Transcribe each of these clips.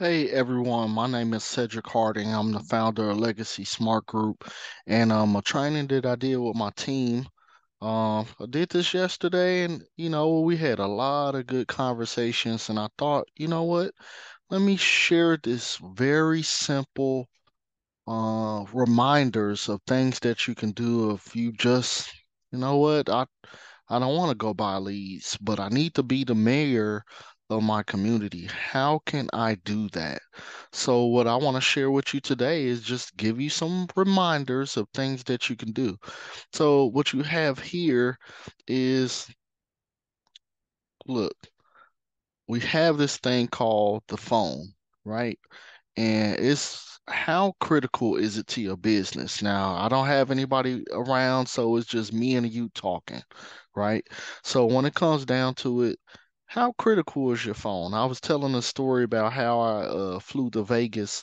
Hey everyone, my name is Cedric Harding. I'm the founder of Legacy Smart Group, and a training that I did with my team. I did this yesterday, and we had a lot of good conversations. And I thought, you know what? Let me share this very simple reminders of things that you can do if you just, you know what? I don't want to go buy leads, but I need to be the mayor of my community. How can I do that? So, what I want to share with you today is just give you some reminders of things that you can do. So, what you have here is look, we have this thing called the phone, right? And it's how critical is it to your business? Now, I don't have anybody around, so it's just me and you talking, right? So when it comes down to it, how critical is your phone? I was telling a story about how I flew to Vegas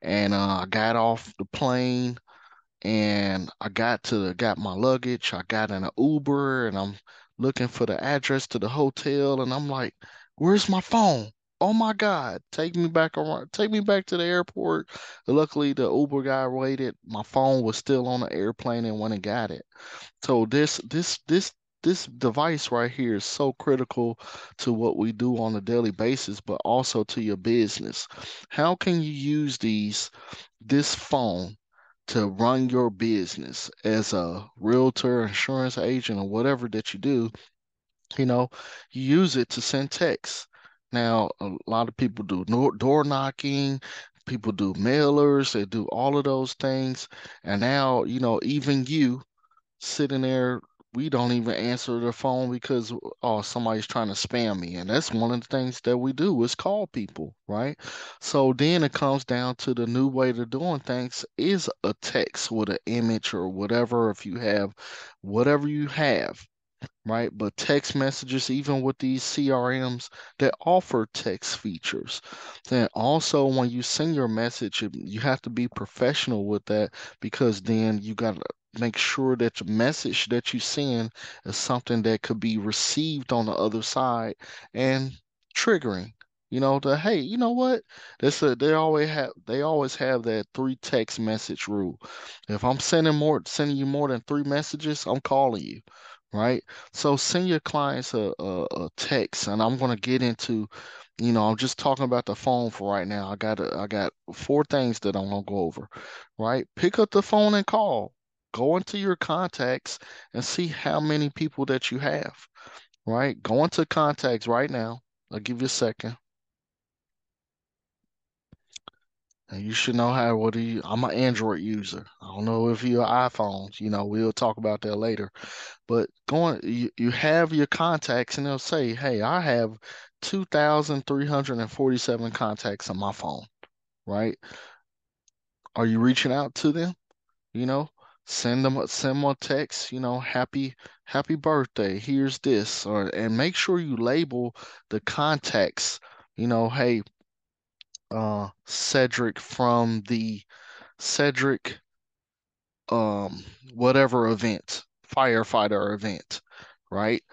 and I got off the plane and got my luggage. I got in an Uber and I'm looking for the address to the hotel and I'm like, "Where's my phone? Oh my God, take me back around, take me back to the airport." Luckily, the Uber guy waited. My phone was still on the airplane and went and got it. So this device right here is so critical to what we do on a daily basis, but also to your business. How can you use this phone to run your business as a realtor, insurance agent, or whatever that you do? You know, you use it to send texts. Now, a lot of people do door knocking, people do mailers, they do all of those things. And now, even you sitting there, we don't even answer the phone because oh, somebody's trying to spam me. And that's one of the things that we do is call people, right? So then it comes down to the new way to doing things is a text with an image or whatever, if you have whatever you have, right? But text messages, even with these CRMs that offer text features, then also when you send your message, you have to be professional with that because then you got to make sure that the message that you send is something that could be received on the other side and triggering. The hey, you know what? They always have that three text message rule. If I'm sending you more than three messages, I'm calling you, right? So send your clients a text, and I'm gonna get into, I'm just talking about the phone for right now. I got four things that I'm gonna go over, right? Pick up the phone and call. Go into your contacts and see how many people that you have, right? Go into contacts right now. I'll give you a second. And you should know how, what do you, I'm an Android user. I don't know if you're iPhones, we'll talk about that later. But you have your contacts and they'll say, "Hey, I have 2,347 contacts on my phone," right? Are you reaching out to them? You know, send them a text, happy birthday. Here's this, and make sure you label the contacts. Hey, Cedric from the Cedric whatever event, firefighter event, right?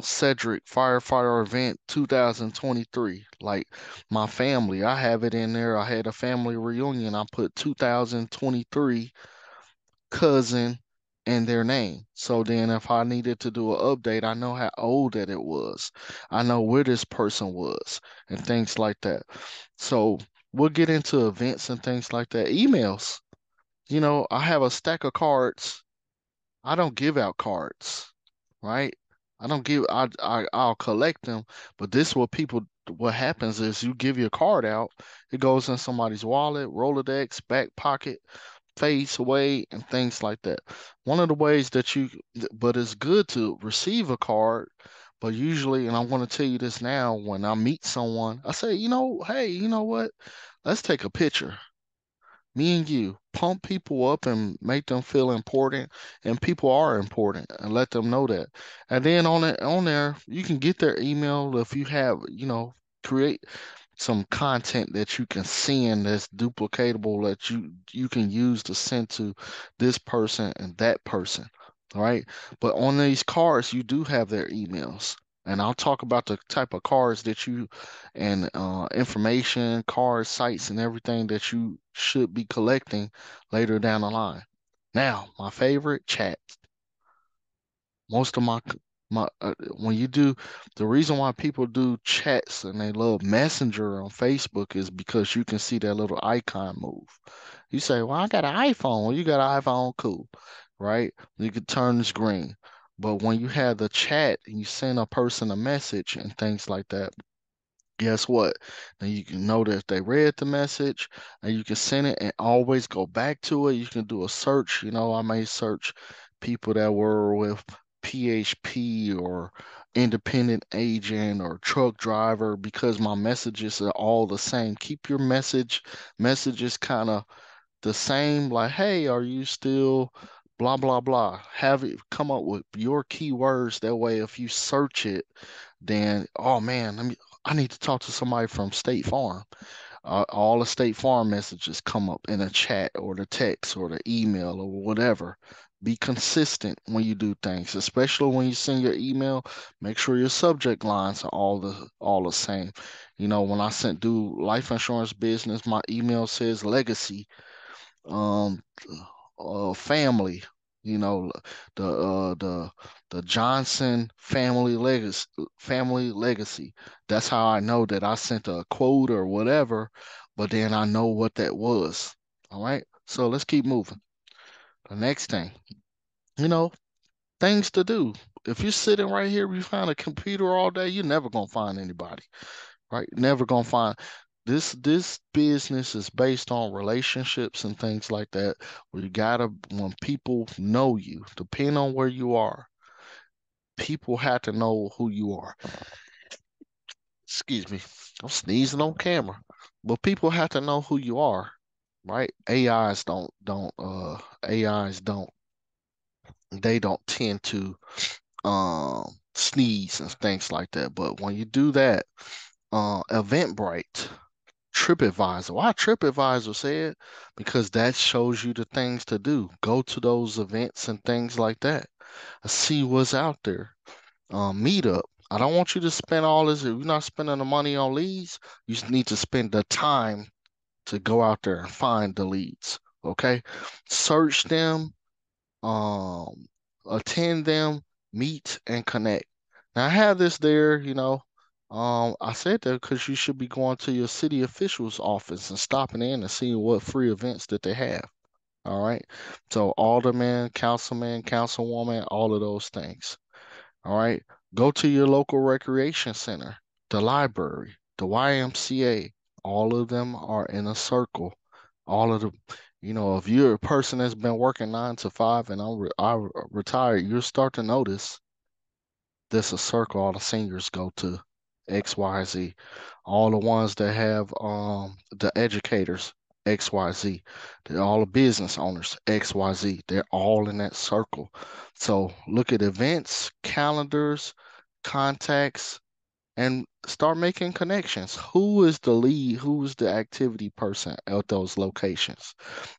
Cedric firefighter event 2023. Like my family, I have it in there. I had a family reunion. I put 2023 cousin in their name. So then if I needed to do an update, I know how old that it was. I know where this person was and things like that. So we'll get into events and things like that. Emails. I have a stack of cards. I don't give out cards, right? I don't give I'll collect them, but this what happens is you give your card out, it goes in somebody's wallet, Rolodex, back pocket, fades away, and things like that. One of the ways that but it's good to receive a card, but usually, and I'm going to tell you this now, when I meet someone, I say, hey, you know what? Let's take a picture, me and you pump people up and make them feel important, and people are important, and let them know that. And then on there you can get their email if you have, create some content that you can send that's duplicatable that you can use to send to this person and that person, right? But on these cards you do have their emails, And I'll talk about the type of cards that you and information, cards, sites, and everything that you should be collecting later down the line. Now, my favorite chat. Most of my when you do the reason why people do chats and they love Messenger on Facebook is because you can see that little icon move. You say, "Well, I got an iPhone." Well, you got an iPhone, cool, right? You can turn this green. But when you have the chat and you send a person a message and things like that, guess what? Then you can know that if they read the message and you can send it and always go back to it. You can do a search. I may search people that were with PHP or independent agent or truck driver because my messages are all the same. Keep your messages kind of the same, like, hey, are you still blah blah blah? Have it come up with your keywords. That way, if you search it, then oh man, I need to talk to somebody from State Farm. All the State Farm messages come up in a chat or the text or the email or whatever. Be consistent when you do things, especially when you send your email. Make sure your subject lines are all the same. When I sent do life insurance business, my email says legacy, um, family. You know, the Johnson family legacy. That's how I know that I sent a quote or whatever, but then I know what that was. All right. So let's keep moving. The next thing, you know, things to do. If you're sitting right here behind a computer all day, you're never gonna find anybody, right? Never gonna find this business is based on relationships and things like that. Where you gotta when people know you, depending on where you are, people have to know who you are. Excuse me, I'm sneezing on camera, but people have to know who you are, right? AIs don't they don't tend to sneeze and things like that. But when you do that, Eventbrite. TripAdvisor. Why TripAdvisor said? Because that shows you the things to do. Go to those events and things like that. See what's out there. Meetup. I don't want you to spend all this. If you're not spending the money on leads, you just need to spend the time to go out there and find the leads. Okay? Search them, um, attend them, meet and connect. Now I have this there, I said that because you should be going to your city official's office and stopping in and seeing what free events that they have. All right. So alderman, councilman, councilwoman, all of those things. All right. Go to your local recreation center, the library, the YMCA. All of them are in a circle. All of the, if you're a person that's been working 9 to 5 and I retired, you'll start to notice there's a circle all the seniors go to, XYZ. All the ones that have the educators, XYZ. They're all the business owners, XYZ. They're all in that circle. So look at events, calendars, contacts, and start making connections. Who is the lead? Who is the activity person at those locations?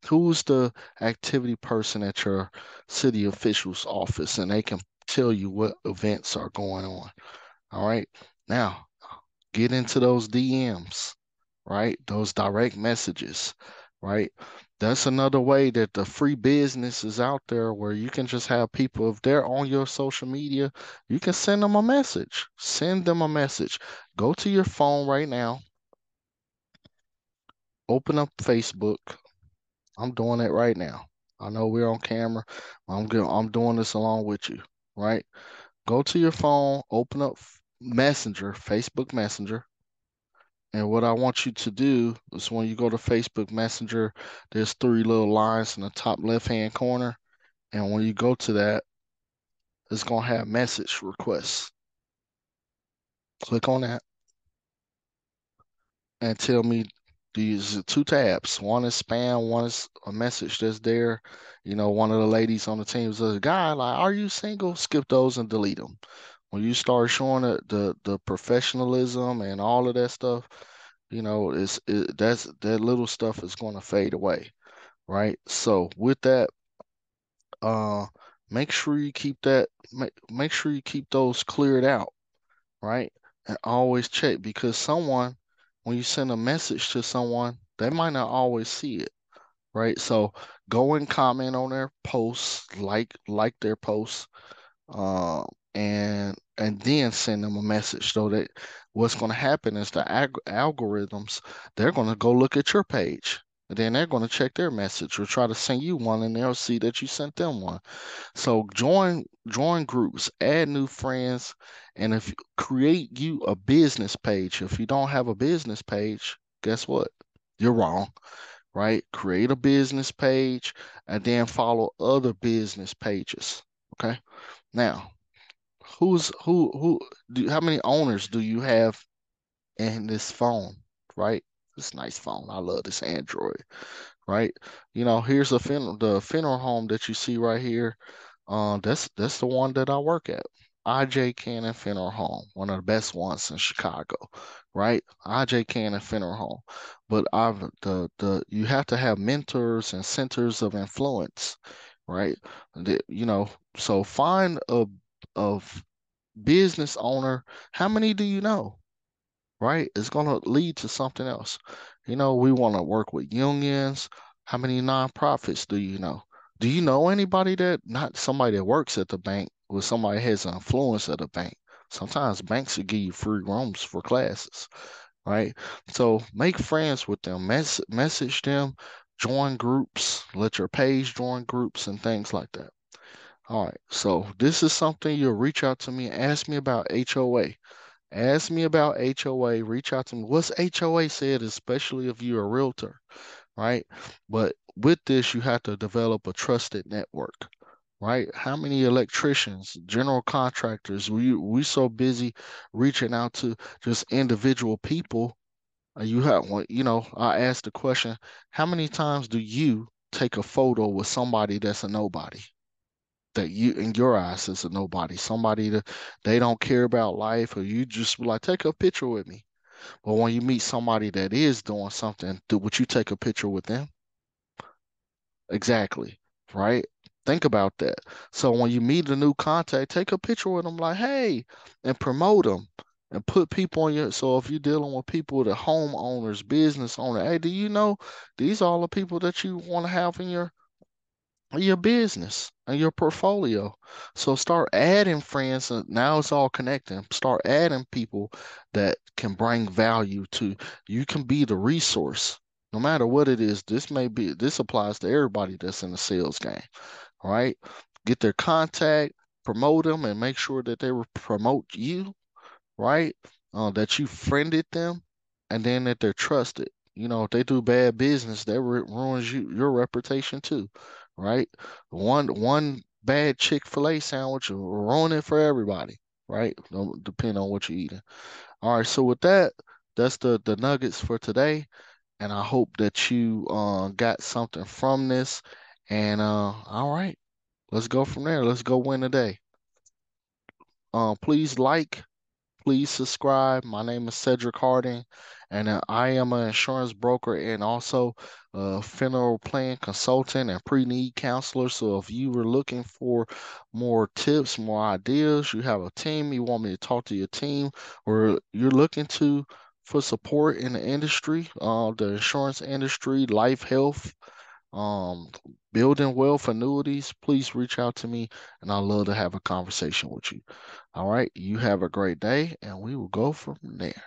Who's the activity person at your city official's office? And they can tell you what events are going on. All right. Now, get into those DMs, right? Those direct messages, right? That's another way that the free business is out there where you can just have people, if they're on your social media, you can send them a message. Send them a message. Go to your phone right now, open up Facebook. I'm doing it right now. I know we're on camera. I'm doing this along with you, right? Go to your phone, open up Messenger, Facebook Messenger. And what I want you to do is when you go to Facebook Messenger, there's three little lines in the top left-hand corner. And when you go to that, it's going to have message requests. Click on that and tell me these are two tabs. One is spam, one is a message that's there. One of the ladies on the team says, a guy, like, are you single? Skip those and delete them. When you start showing the professionalism and all of that stuff, that little stuff is going to fade away, right? So with that, uh, make sure you keep those cleared out. right? And always check because someone, when you send a message to someone, they might not always see it, right? So go and comment on their posts, like their posts, uh, and then send them a message. So that what's going to happen is the algorithms, they're going to go look at your page. And then they're going to check their message or try to send you one, and they'll see that you sent them one. So join groups, add new friends, and if create you a business page. If you don't have a business page, guess what? You're wrong, right? Create a business page and then follow other business pages. Okay. Now, how many owners do you have in this phone, right? This nice phone. I love this Android, right? Here's the funeral home that you see right here. That's the one that I work at. IJ Cannon Funeral Home, one of the best ones in Chicago, right? IJ Cannon Funeral Home. But I've the you have to have mentors and centers of influence, right? So find a business owner. How many do you know? Right? It's going to lead to something else. We want to work with unions. How many nonprofits do you know? Do you know anybody that, not somebody that works at the bank, but somebody has an influence at the bank? Sometimes banks will give you free rooms for classes, right? So make friends with them, message them, join groups, let your page join groups and things like that. All right. So this is something you'll reach out to me and ask me about HOA. Ask me about HOA. Reach out to me. What's HOA said, especially if you're a realtor, right? But with this, you have to develop a trusted network, right? How many electricians, general contractors, we so busy reaching out to just individual people. You have one, I asked the question, how many times do you take a photo with somebody that's a nobody? That you in your eyes is a nobody, somebody that they don't care about life, or you just be like, take a picture with me. But when you meet somebody that is doing something, would you take a picture with them? Exactly, right? Think about that. So when you meet a new contact, take a picture with them, like, hey, and promote them and put people on your. So if you're dealing with people, the homeowners, business owner, hey, do you know these are all the people that you want to have in your business and your portfolio. So start adding friends, and now it's all connecting. Start adding people that can bring value to you. Can be the resource, no matter what it is. This applies to everybody that's in the sales game. All right. Get their contact, promote them, and make sure that they will promote you, right? That you friended them, and then that they're trusted. If they do bad business, that ruins your reputation too, right? One bad Chick-fil-A sandwich will ruin it for everybody, right? Depending on what you're eating. All right, so with that, that's the nuggets for today, and I hope that you got something from this. And all right, let's go from there. Let's go win the day. Please like. Please subscribe. My name is Cedric Harding, and I am an insurance broker and also a funeral plan consultant and pre-need counselor. So if you were looking for more tips, more ideas, you have a team, you want me to talk to your team, or you're looking to for support in the industry, the insurance industry, life, health, um, building wealth, annuities, please reach out to me, and I'd love to have a conversation with you. All right, you have a great day, and we will go from there.